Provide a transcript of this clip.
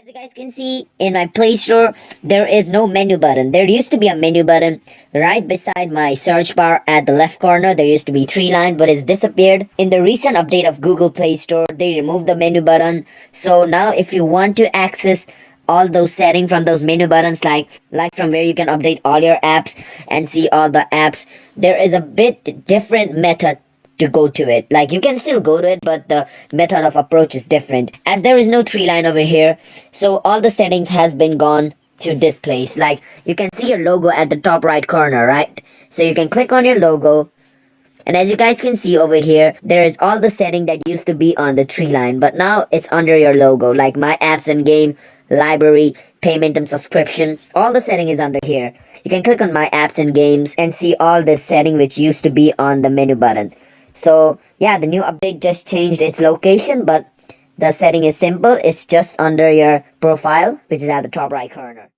As you guys can see in my Play Store, there is no menu button. There used to be a menu button right beside my search bar at the left corner. There used to be three line, but it's disappeared. In the recent update of Google Play Store, they removed the menu button. So now if you want to access all those settings from those menu buttons, like from where you can update all your apps and see all the apps, there is a bit different method to go to it. Like, you can still go to it, but the method of approach is different, as there is no three line over here. So all the settings has been gone to this place. Like, you can see your logo at the top right corner, right? So you can click on your logo, and as you guys can see over here, there is all the setting that used to be on the tree line, but now it's under your logo, like my apps and game, library, payment and subscription. All the setting is under here. You can click on my apps and games and see all this setting which used to be on the menu button. So yeah, the new update just changed its location, but the setting is simple. It's just under your profile, which is at the top right corner.